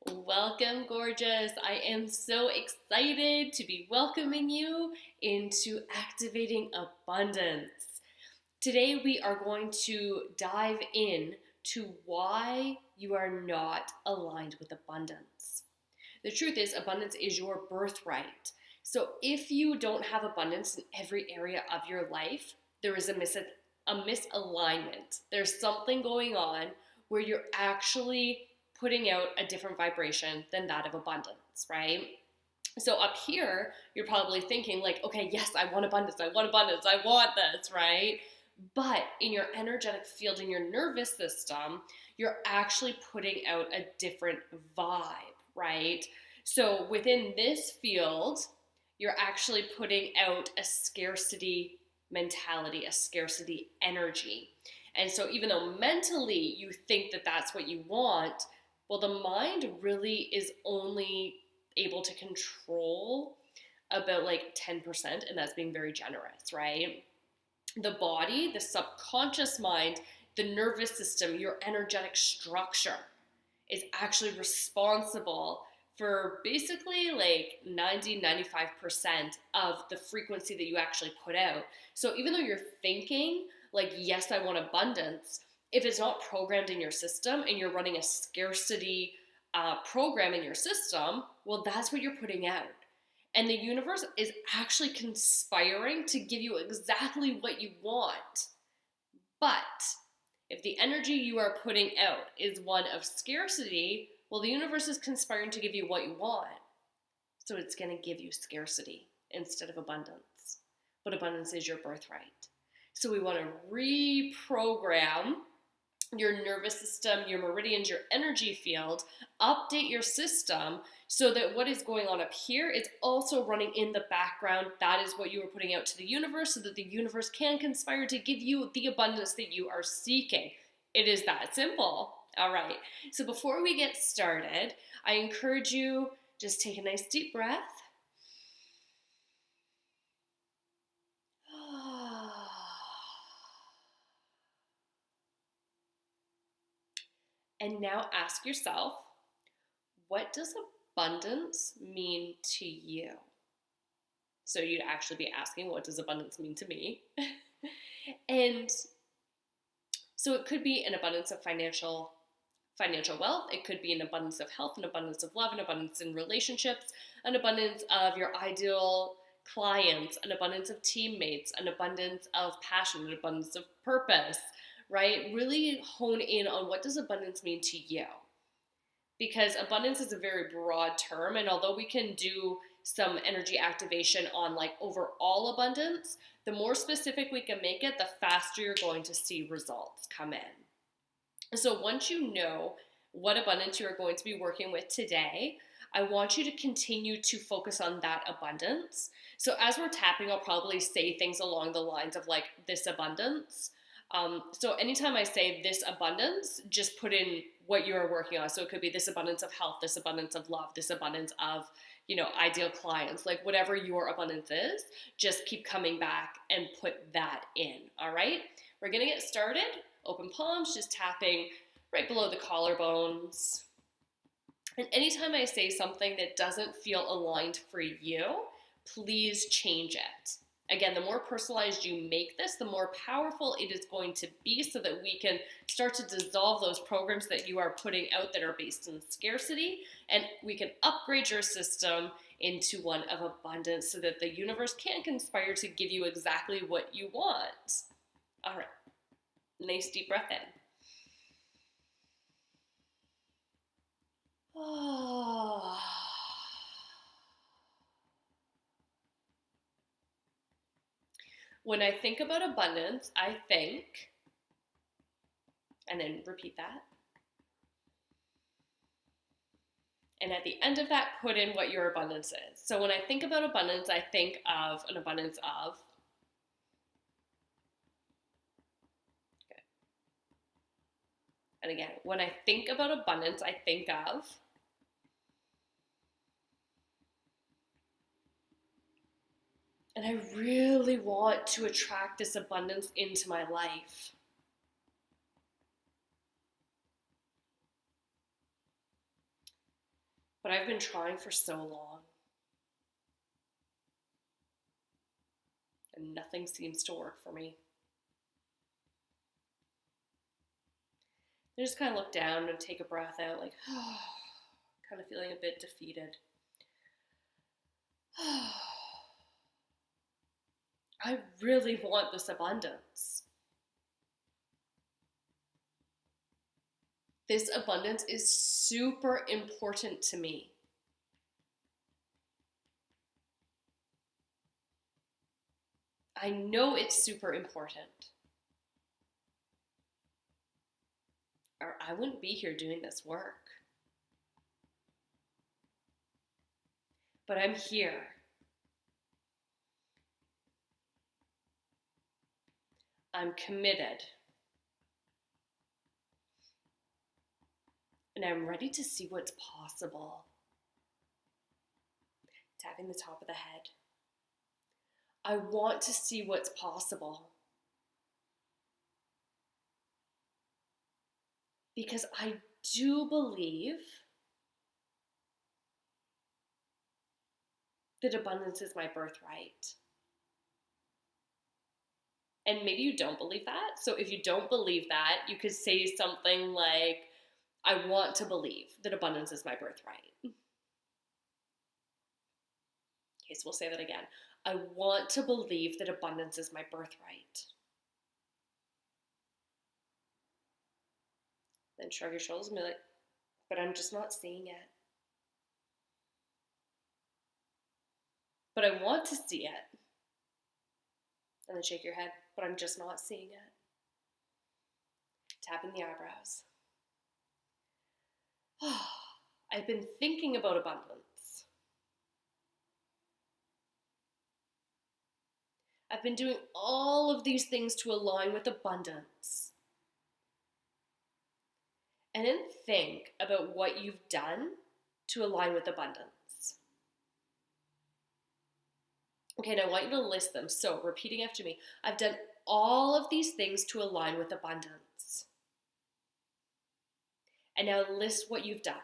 Welcome, gorgeous. I am so excited to be welcoming you into activating abundance. Today, we are going to dive in to why you are not aligned with abundance. The truth is, abundance is your birthright. So, if you don't have abundance in every area of your life, there is a misalignment. There's something going on where you're actually putting out a different vibration than that of abundance, right? So up here, you're probably thinking like, okay, yes, I want abundance, I want abundance, I want this, right? But in your energetic field, in your nervous system, you're actually putting out a different vibe, right? So within this field, you're actually putting out a scarcity mentality, a scarcity energy. And so even though mentally you think that that's what you want, well, the mind really is only able to control about like 10%, and that's being very generous, right? The body, the subconscious mind, the nervous system, your energetic structure is actually responsible for basically like 90-95% of the frequency that you actually put out. So even though you're thinking like, yes, I want abundance, if it's not programmed in your system and you're running a scarcity program in your system, well, that's what you're putting out. And the universe is actually conspiring to give you exactly what you want. But if the energy you are putting out is one of scarcity, well, the universe is conspiring to give you what you want. So it's going to give you scarcity instead of abundance. But abundance is your birthright. So we want to reprogram your nervous system, your meridians, your energy field, update your system so that what is going on up here is also running in the background. That is what you are putting out to the universe so that the universe can conspire to give you the abundance that you are seeking. It is that simple. All right. So before we get started, I encourage you just take a nice deep breath. And now ask yourself, what does abundance mean to you? So you'd actually be asking, what does abundance mean to me? And so it could be an abundance of financial wealth. It could be an abundance of health, an abundance of love, an abundance in relationships, an abundance of your ideal clients, an abundance of teammates, an abundance of passion, an abundance of purpose, right? Really hone in on what does abundance mean to you. Because abundance is a very broad term, and although we can do some energy activation on like overall abundance, the more specific we can make it, the faster you're going to see results come in. So once you know what abundance you are going to be working with today, I want you to continue to focus on that abundance. So as we're tapping, I'll probably say things along the lines of like this abundance. So anytime I say this abundance, just put in what you are working on. So it could be this abundance of health, this abundance of love, this abundance of, ideal clients, like whatever your abundance is, just keep coming back and put that in. All right. We're going to get started. Open palms, just tapping right below the collarbones. And anytime I say something that doesn't feel aligned for you, please change it. Again, the more personalized you make this, the more powerful it is going to be so that we can start to dissolve those programs that you are putting out that are based in scarcity, and we can upgrade your system into one of abundance so that the universe can conspire to give you exactly what you want. All right, nice deep breath in. When I think about abundance, I think, and then repeat that. And at the end of that, put in what your abundance is. So when I think about abundance, I think of an abundance of. Okay. And again, when I think about abundance, I think of. And I really want to attract this abundance into my life. But I've been trying for so long, and nothing seems to work for me. I just kind of look down and take a breath out, like, kind of feeling a bit defeated. I really want this abundance. This abundance is super important to me. I know it's super important. Or I wouldn't be here doing this work. But I'm here. I'm committed. And I'm ready to see what's possible. Tapping the top of the head. I want to see what's possible. Because I do believe that abundance is my birthright. And maybe you don't believe that. So if you don't believe that, you could say something like, I want to believe that abundance is my birthright. Okay, so we'll say that again. I want to believe that abundance is my birthright. Then shrug your shoulders and be like, but I'm just not seeing it. But I want to see it. And then shake your head, but I'm just not seeing it. Tapping the eyebrows. I've been thinking about abundance. I've been doing all of these things to align with abundance. And then think about what you've done to align with abundance. Okay, now I want you to list them. So, repeating after me. I've done all of these things to align with abundance. And now list what you've done.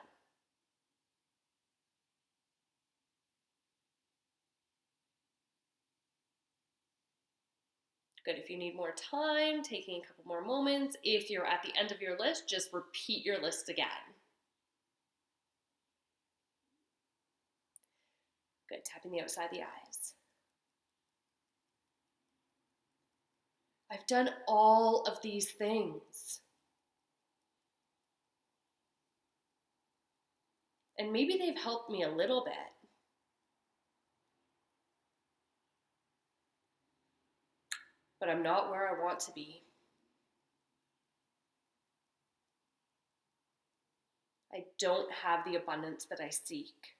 Good. If you need more time, taking a couple more moments. If you're at the end of your list, just repeat your list again. Good. Tapping the outside of the eyes. I've done all of these things. And maybe they've helped me a little bit. But I'm not where I want to be. I don't have the abundance that I seek.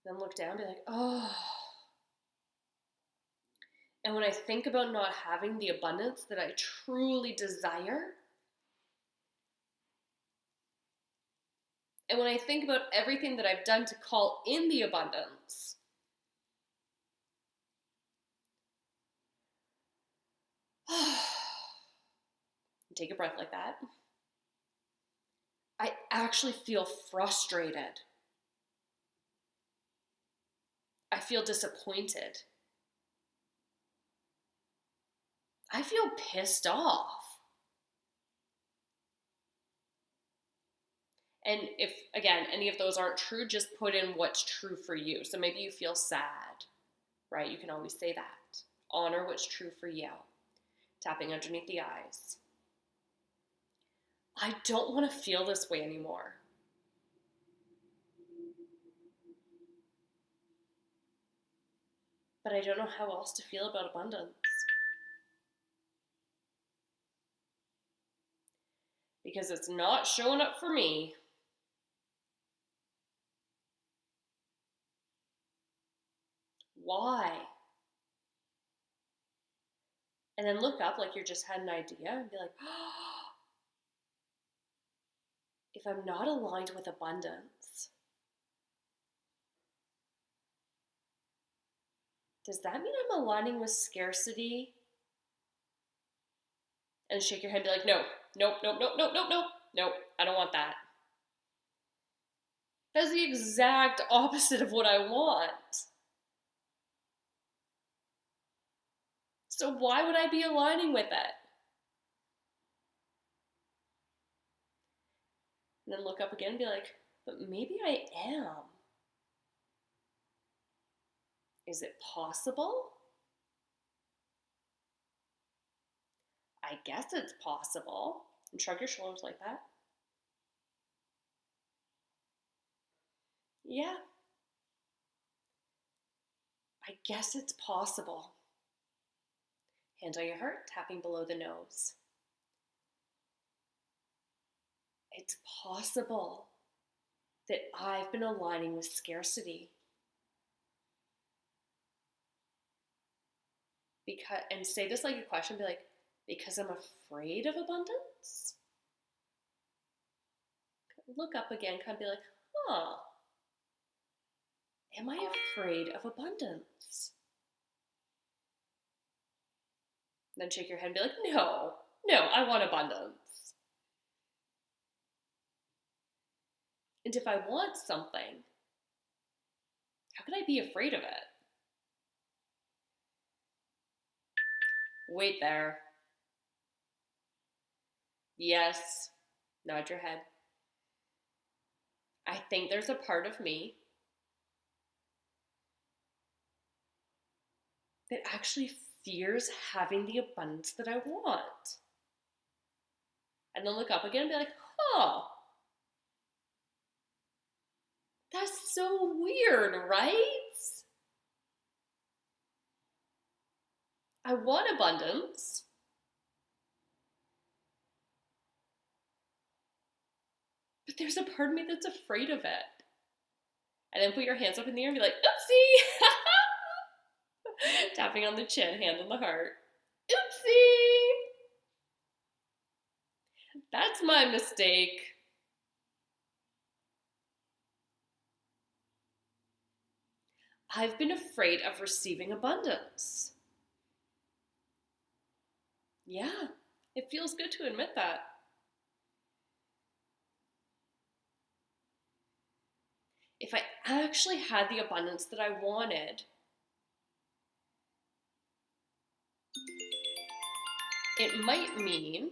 Then look down and be like, oh. And when I think about not having the abundance that I truly desire, and when I think about everything that I've done to call in the abundance, take a breath like that, I actually feel frustrated. I feel disappointed. I feel pissed off. And if, again, any of those aren't true, just put in what's true for you. So maybe you feel sad, right? You can always say that. Honor what's true for you. Tapping underneath the eyes. I don't want to feel this way anymore. But I don't know how else to feel about abundance. Because it's not showing up for me. Why? And then look up like you just had an idea and be like, oh, if I'm not aligned with abundance, does that mean I'm aligning with scarcity? And shake your head and be like, no, nope, nope, nope, nope, nope, nope, nope, I don't want that. That's the exact opposite of what I want. So why would I be aligning with it? And then look up again and be like, but maybe I am. Is it possible? I guess it's possible. And shrug your shoulders like that. Yeah, I guess it's possible. Hands on your heart, tapping below the nose. It's possible that I've been aligning with scarcity. And say this like a question, be like, because I'm afraid of abundance? Look up again, kind of be like, huh, am I afraid of abundance? Then shake your head and be like, no, I want abundance. And if I want something, how could I be afraid of it? Wait there. Yes, nod your head. I think there's a part of me that actually fears having the abundance that I want. And then look up again and be like, oh, that's so weird, right? I want abundance. But there's a part of me that's afraid of it. And then put your hands up in the air and be like, oopsie! Tapping on the chin, hand on the heart. Oopsie! That's my mistake. I've been afraid of receiving abundance. Yeah, it feels good to admit that. If I actually had the abundance that I wanted, it might mean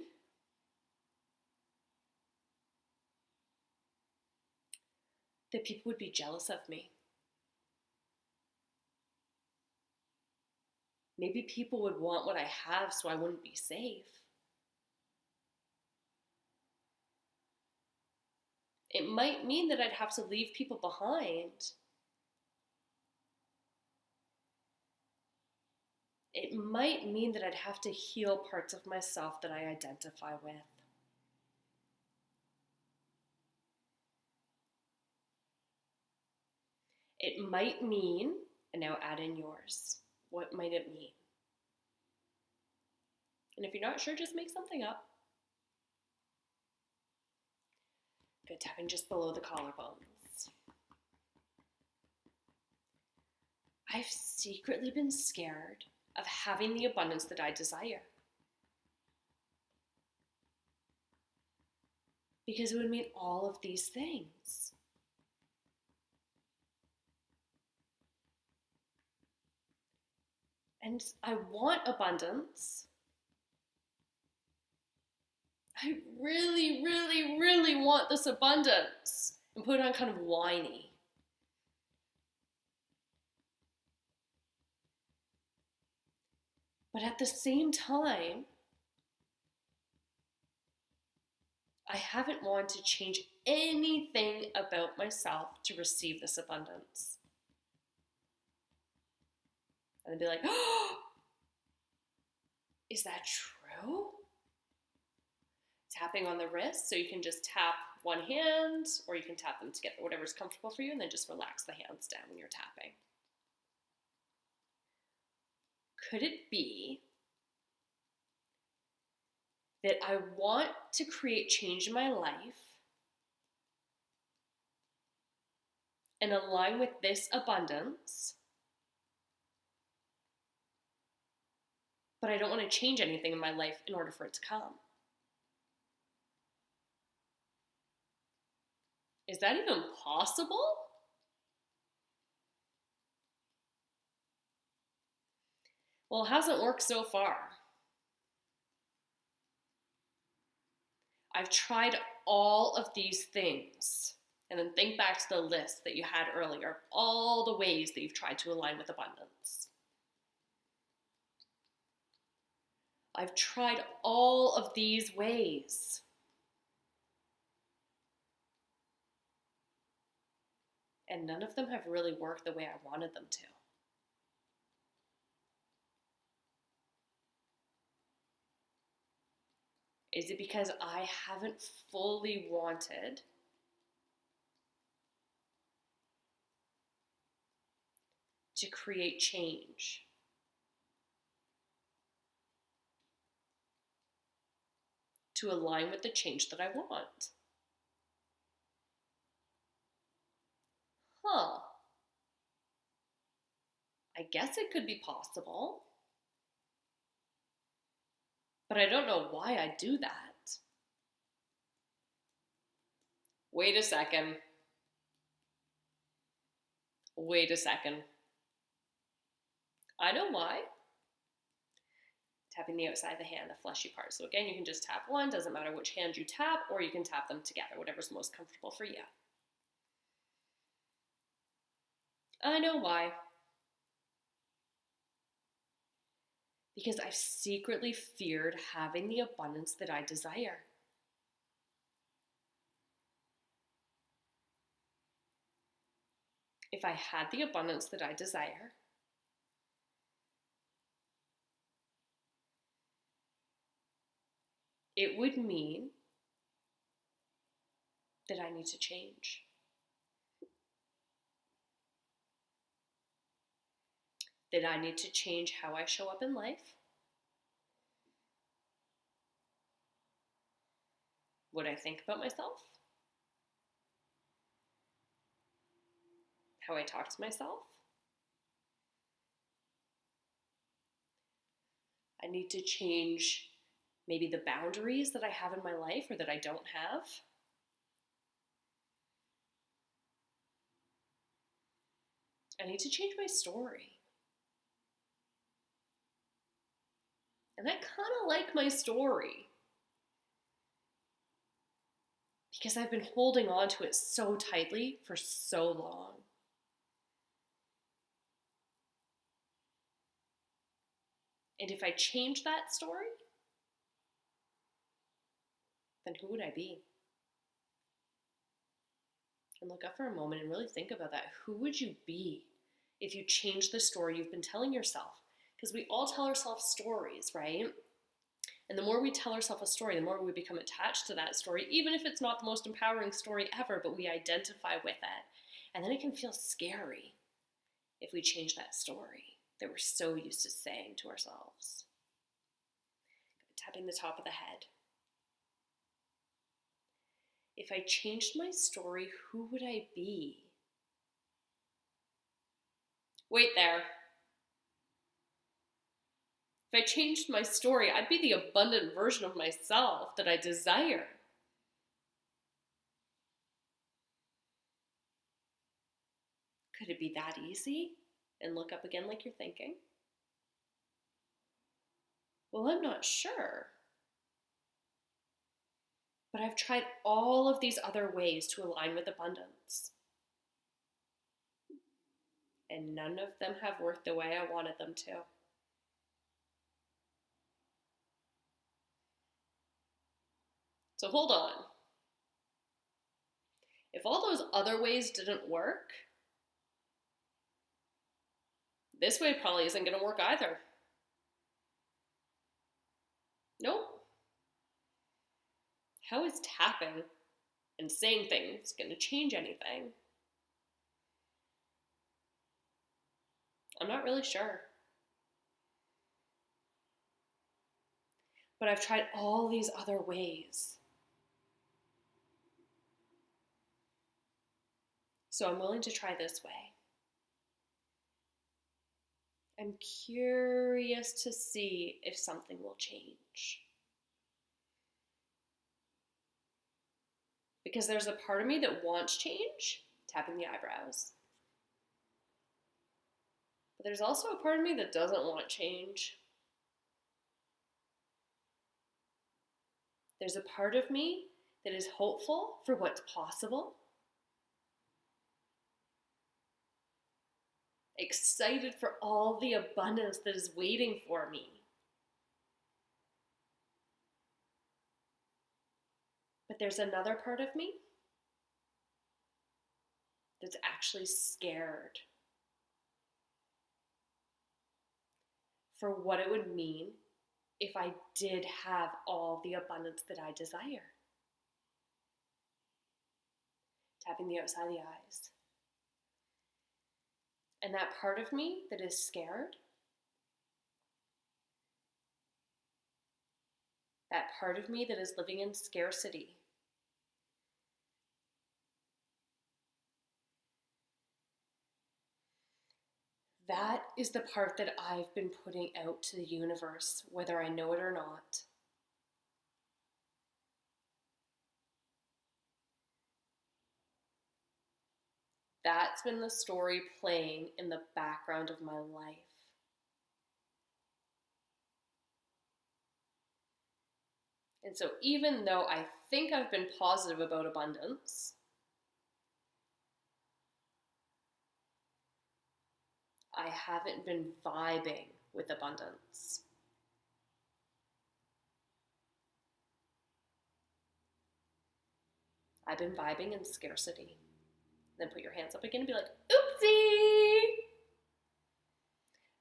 that people would be jealous of me. Maybe people would want what I have so I wouldn't be safe. It might mean that I'd have to leave people behind. It might mean that I'd have to heal parts of myself that I identify with. It might mean, and now add in yours. What might it mean? And if you're not sure, just make something up. Good, tapping just below the collarbones. I've secretly been scared of having the abundance that I desire. Because it would mean all of these things. And I want abundance. I really, really, really want this abundance. And put it on kind of whiny. But at the same time, I haven't wanted to change anything about myself to receive this abundance. And I'd be like, oh, is that true? Tapping on the wrist, so you can just tap one hand, or you can tap them together, whatever's comfortable for you, and then just relax the hands down when you're tapping. Could it be that I want to create change in my life and align with this abundance, but I don't want to change anything in my life in order for it to come? Is that even possible? Well, it hasn't worked so far. I've tried all of these things. And then think back to the list that you had earlier of all the ways that you've tried to align with abundance. I've tried all of these ways. And none of them have really worked the way I wanted them to. Is it because I haven't fully wanted to create change? To align with the change that I want? I guess it could be possible. But I don't know why I do that. Wait a second. I know why. Tapping the outside of the hand, the fleshy part. So again, you can just tap one, doesn't matter which hand you tap, or you can tap them together, whatever's most comfortable for you. I know why. Because I've secretly feared having the abundance that I desire. If I had the abundance that I desire, it would mean that I need to change. That I need to change how I show up in life. What I think about myself. How I talk to myself. I need to change maybe the boundaries that I have in my life or that I don't have. I need to change my story. And I kind of like my story because I've been holding on to it so tightly for so long. And if I change that story, then who would I be? And look up for a moment and really think about that. Who would you be if you changed the story you've been telling yourself? Because we all tell ourselves stories, right? And the more we tell ourselves a story, the more we become attached to that story, even if it's not the most empowering story ever, but we identify with it. And then it can feel scary if we change that story that we're so used to saying to ourselves. Tapping the top of the head. If I changed my story, who would I be? Wait there. If I changed my story, I'd be the abundant version of myself that I desire. Could it be that easy? And look up again like you're thinking. Well, I'm not sure. But I've tried all of these other ways to align with abundance. And none of them have worked the way I wanted them to. So hold on. If all those other ways didn't work, this way probably isn't going to work either. Nope. How is tapping and saying things going to change anything? I'm not really sure. But I've tried all these other ways. So I'm willing to try this way. I'm curious to see if something will change. Because there's a part of me that wants change, tapping the eyebrows. But there's also a part of me that doesn't want change. There's a part of me that is hopeful for what's possible, excited for all the abundance that is waiting for me. But there's another part of me that's actually scared for what it would mean if I did have all the abundance that I desire. Tapping the outside of the eyes. And that part of me that is scared, that part of me that is living in scarcity, that is the part that I've been putting out to the universe, whether I know it or not. That's been the story playing in the background of my life. And so even though I think I've been positive about abundance, I haven't been vibing with abundance. I've been vibing in scarcity. Then put your hands up again and be like, oopsie!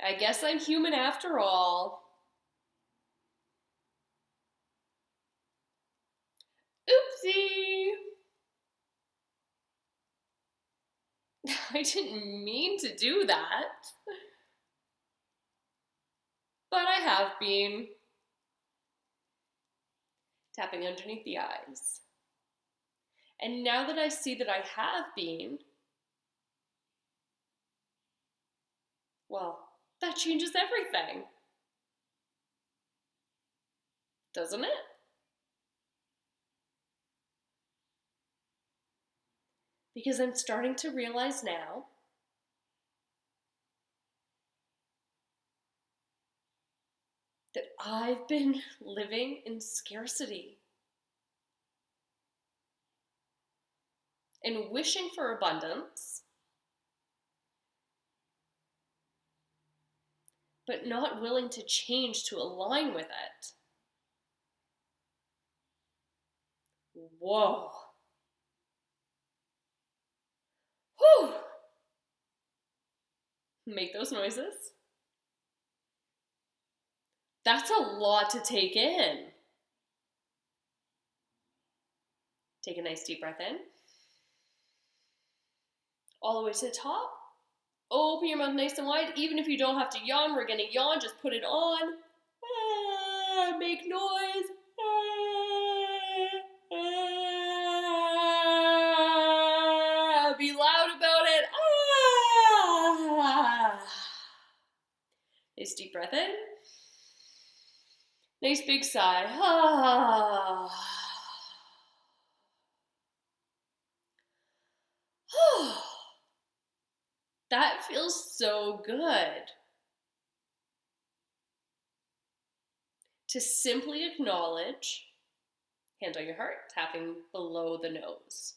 I guess I'm human after all. Oopsie! I didn't mean to do that. But I have been. Tapping underneath the eyes. And now that I see that I have been, well, that changes everything. Doesn't it? Because I'm starting to realize now that I've been living in scarcity and wishing for abundance, but not willing to change to align with it. Whoa. Whew. Make those noises. That's a lot to take in. Take a nice deep breath in. All the way to the top. Open your mouth nice and wide. Even if you don't have to yawn, we're going to yawn. Just put it on. Make noise. Be loud about it. Nice deep breath in. Nice big sigh. That feels so good. To simply acknowledge, hand on your heart, tapping below the nose,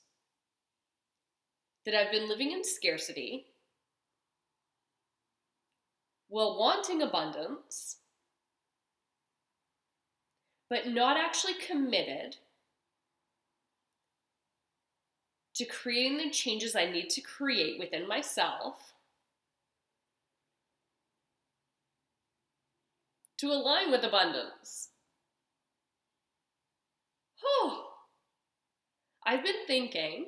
that I've been living in scarcity while wanting abundance, but not actually committed to creating the changes I need to create within myself to align with abundance. I've been thinking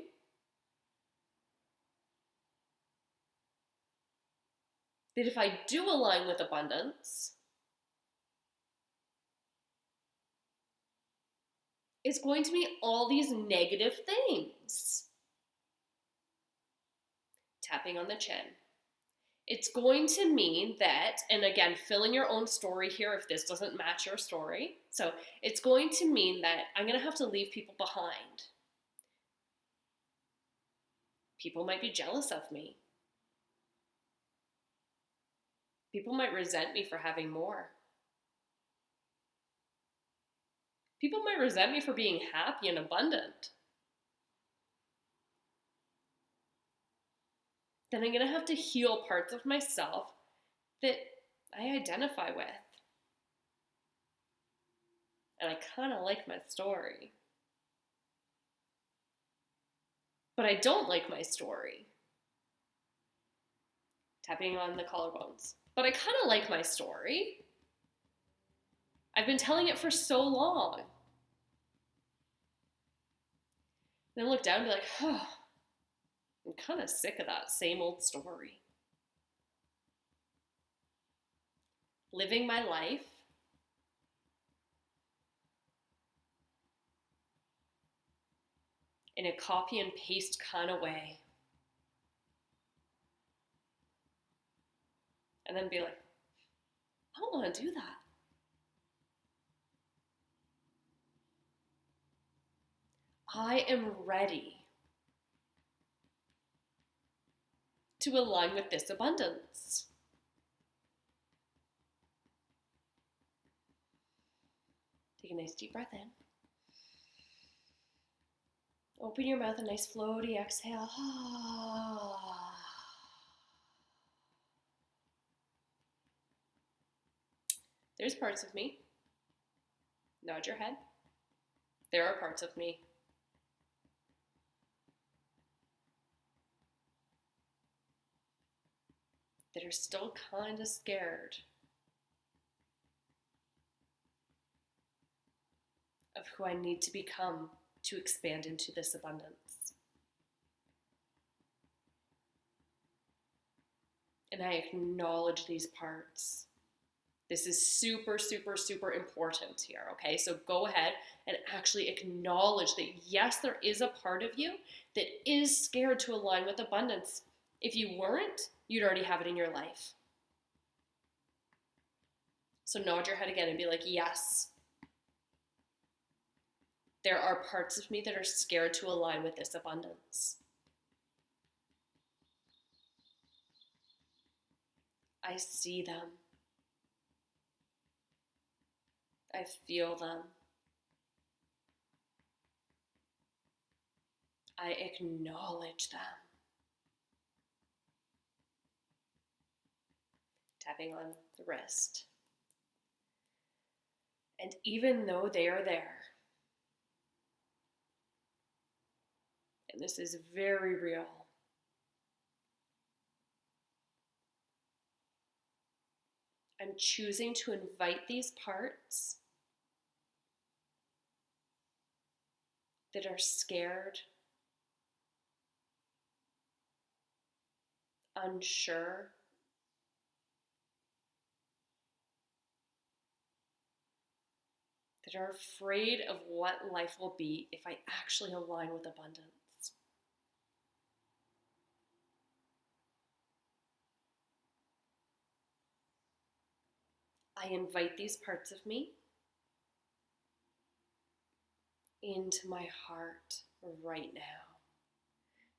that if I do align with abundance, it's going to be all these negative things. Tapping on the chin. It's going to mean that, and again, fill in your own story here if this doesn't match your story. So it's going to mean that I'm going to have to leave people behind. People might be jealous of me. People might resent me for having more. People might resent me for being happy and abundant. Then I'm going to have to heal parts of myself that I identify with. And I kind of like my story. But I don't like my story. Tapping on the collarbones. But I kind of like my story. I've been telling it for so long. Then look down and be like, oh, I'm kind of sick of that same old story. Living my life in a copy and paste kind of way. And then be like, I don't want to do that. I am ready to align with this abundance. Take a nice deep breath in. Open your mouth, a nice floaty exhale. There's parts of me. Nod your head. There are parts of me. That are still kind of scared of who I need to become to expand into this abundance. And I acknowledge these parts. This is super, super, super important here, okay? So go ahead and actually acknowledge that, yes, there is a part of you that is scared to align with abundance. If you weren't, you'd already have it in your life. So nod your head again and be like, yes, there are parts of me that are scared to align with this abundance. I see them. I feel them. I acknowledge them. Tapping on the wrist. And even though they are there, and this is very real, I'm choosing to invite these parts that are scared, unsure, that are afraid of what life will be if I actually align with abundance. I invite these parts of me into my heart right now.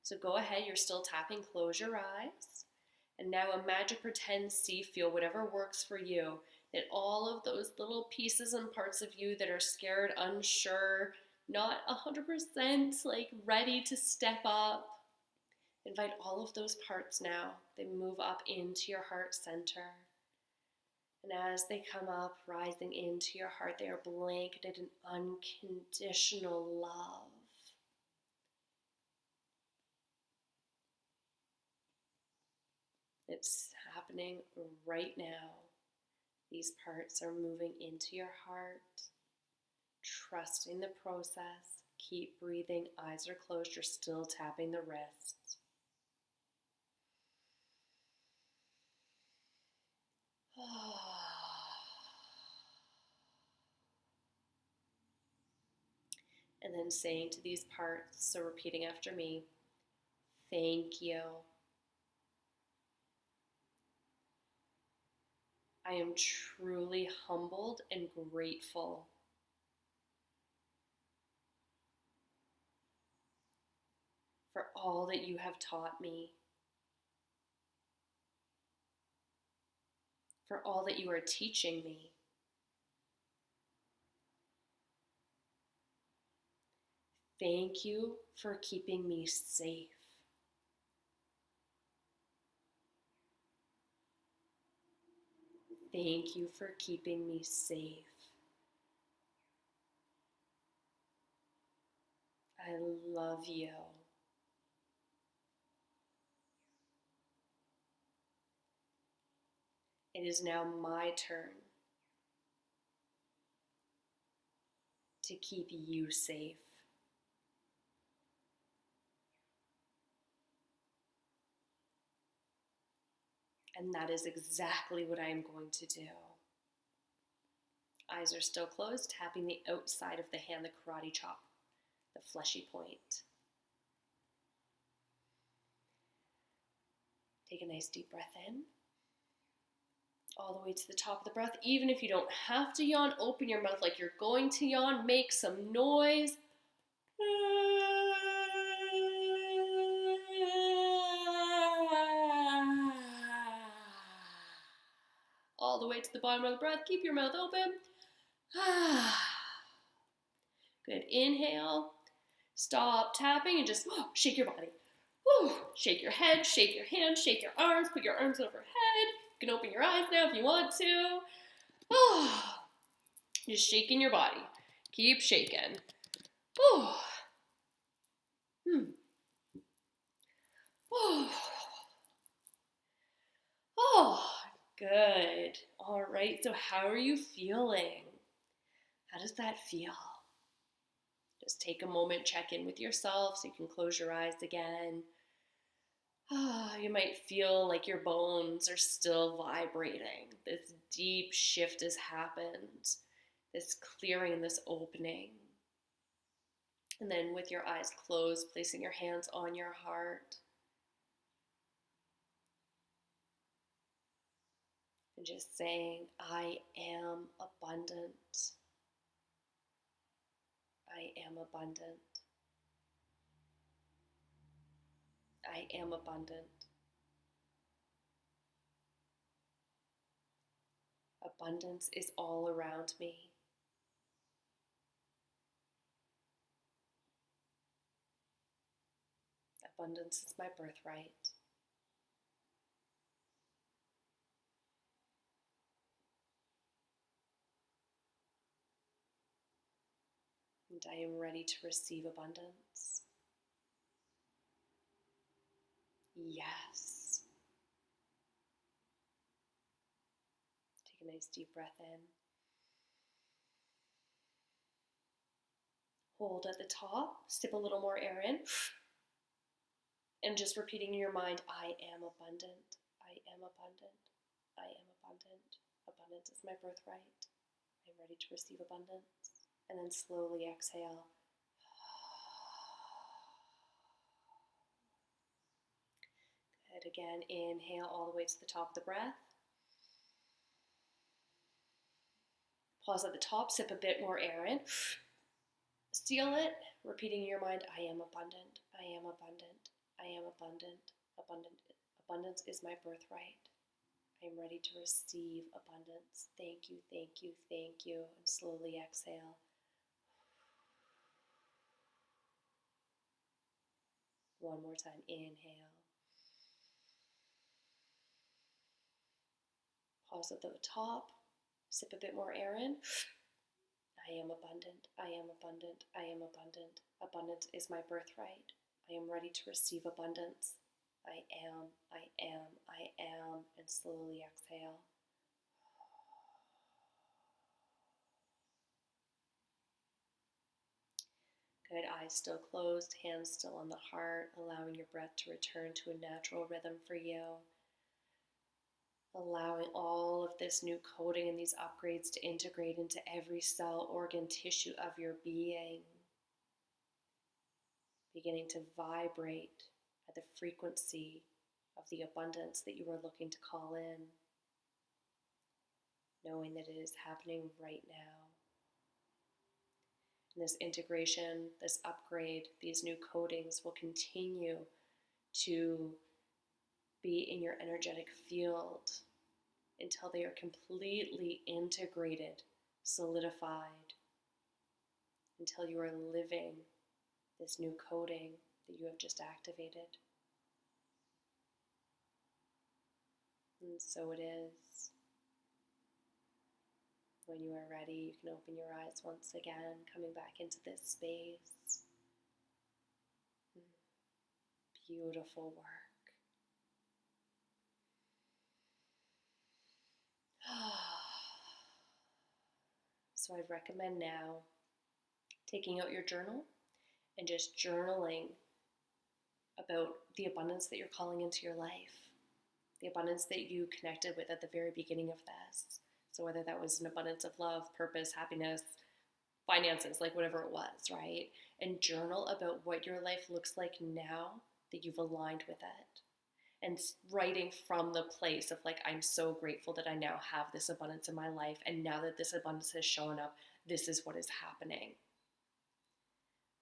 So go ahead, you're still tapping, close your eyes. And now imagine, pretend, see, feel, whatever works for you, that all of those little pieces and parts of you that are scared, unsure, not 100% like ready to step up, invite all of those parts now. They move up into your heart center. And as they come up, rising into your heart, they are blanketed in unconditional love. It's happening right now. These parts are moving into your heart. Trusting the process. Keep breathing. Eyes are closed. You're still tapping the wrists. And then saying to these parts, so repeating after me, thank you. I am truly humbled and grateful for all that you have taught me, for all that you are teaching me. Thank you for keeping me safe. Thank you for keeping me safe. I love you. It is now my turn to keep you safe. And that is exactly what I am going to do. Eyes are still closed, tapping the outside of the hand, the karate chop, the fleshy point. Take a nice deep breath in. All the way to the top of the breath. Even if you don't have to yawn, open your mouth like you're going to yawn. Make some noise. All the way to the bottom of the breath. Keep your mouth open. Good. Inhale. Stop tapping and just shake your body. Shake your head, shake your hands, shake your arms, put your arms overhead. You can open your eyes now if you want to. Just shaking your body. Keep shaking. Good. All right, so how are you feeling? How does that feel? Just take a moment, check in with yourself so you can close your eyes again. You might feel like your bones are still vibrating. This deep shift has happened. This clearing, this opening. And then with your eyes closed, placing your hands on your heart. And just saying, I am abundant. I am abundant. I am abundant. Abundance is all around me. Abundance is my birthright. And I am ready to receive abundance. Yes. Take a nice deep breath in. Hold at the top, sip a little more air in. And just repeating in your mind, I am abundant. I am abundant. I am abundant. Abundance is my birthright. I'm ready to receive abundance. And then slowly exhale. Good. Again, inhale all the way to the top of the breath. Pause at the top, sip a bit more air in. Seal it, repeating in your mind, I am abundant. I am abundant. I am abundant. Abundance is my birthright. I am ready to receive abundance. Thank you, thank you, thank you. And slowly exhale. One more time, inhale. Pause at the top, sip a bit more air in. I am abundant. I am abundant. I am abundant. Abundance is my birthright. I am ready to receive abundance. I am, I am, I am, and slowly exhale. Good, eyes still closed, hands still on the heart, allowing your breath to return to a natural rhythm for you. Allowing all of this new coding and these upgrades to integrate into every cell, organ, tissue of your being. Beginning to vibrate at the frequency of the abundance that you are looking to call in. Knowing that it is happening right now. And this integration, this upgrade, these new codings will continue to be in your energetic field until they are completely integrated, solidified, until you are living this new coding that you have just activated. And so it is. When you are ready, you can open your eyes once again, coming back into this space. Beautiful work. So I'd recommend now taking out your journal and just journaling about the abundance that you're calling into your life, the abundance that you connected with at the very beginning of this. So whether that was an abundance of love, purpose, happiness, finances, like whatever it was, right? And journal about what your life looks like now that you've aligned with it. And writing from the place of like, I'm so grateful that I now have this abundance in my life. And now that this abundance has shown up, this is what is happening,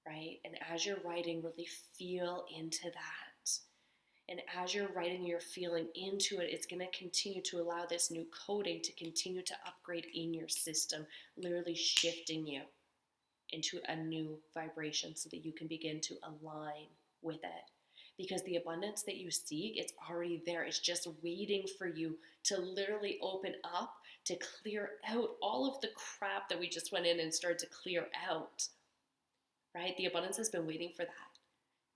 right? And as you're writing, really feel into that. And as you're writing, you're feeling into it, it's going to continue to allow this new coding to continue to upgrade in your system, literally shifting you into a new vibration so that you can begin to align with it. Because the abundance that you seek, it's already there. It's just waiting for you to literally open up, to clear out all of the crap that we just went in and started to clear out, right? The abundance has been waiting for that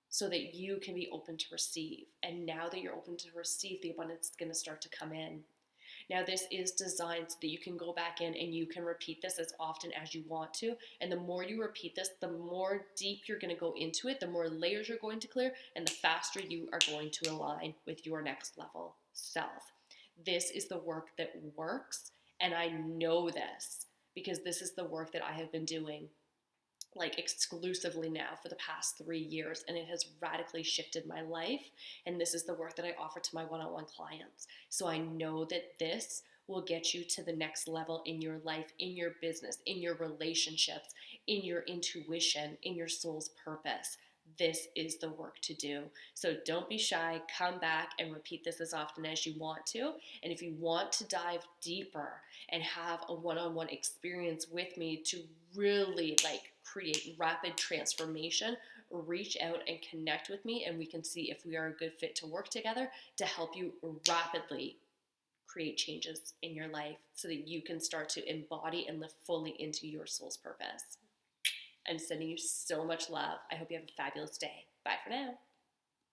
so that you can be open to receive. And now that you're open to receive, the abundance is going to start to come in. Now, this is designed so that you can go back in and you can repeat this as often as you want to. And the more you repeat this, the more deep you're going to go into it, the more layers you're going to clear, and the faster you are going to align with your next level self. This is the work that works, and I know this because this is the work that I have been doing like exclusively now for the past 3 years, and it has radically shifted my life. And this is the work that I offer to my one-on-one clients. So I know that this will get you to the next level in your life, in your business, in your relationships, in your intuition, in your soul's purpose. This is the work to do. So don't be shy. Come back and repeat this as often as you want to. And if you want to dive deeper and have a one-on-one experience with me to really like create rapid transformation, reach out and connect with me, and we can see if we are a good fit to work together to help you rapidly create changes in your life so that you can start to embody and live fully into your soul's purpose. I'm sending you so much love. I hope you have a fabulous day. Bye for now.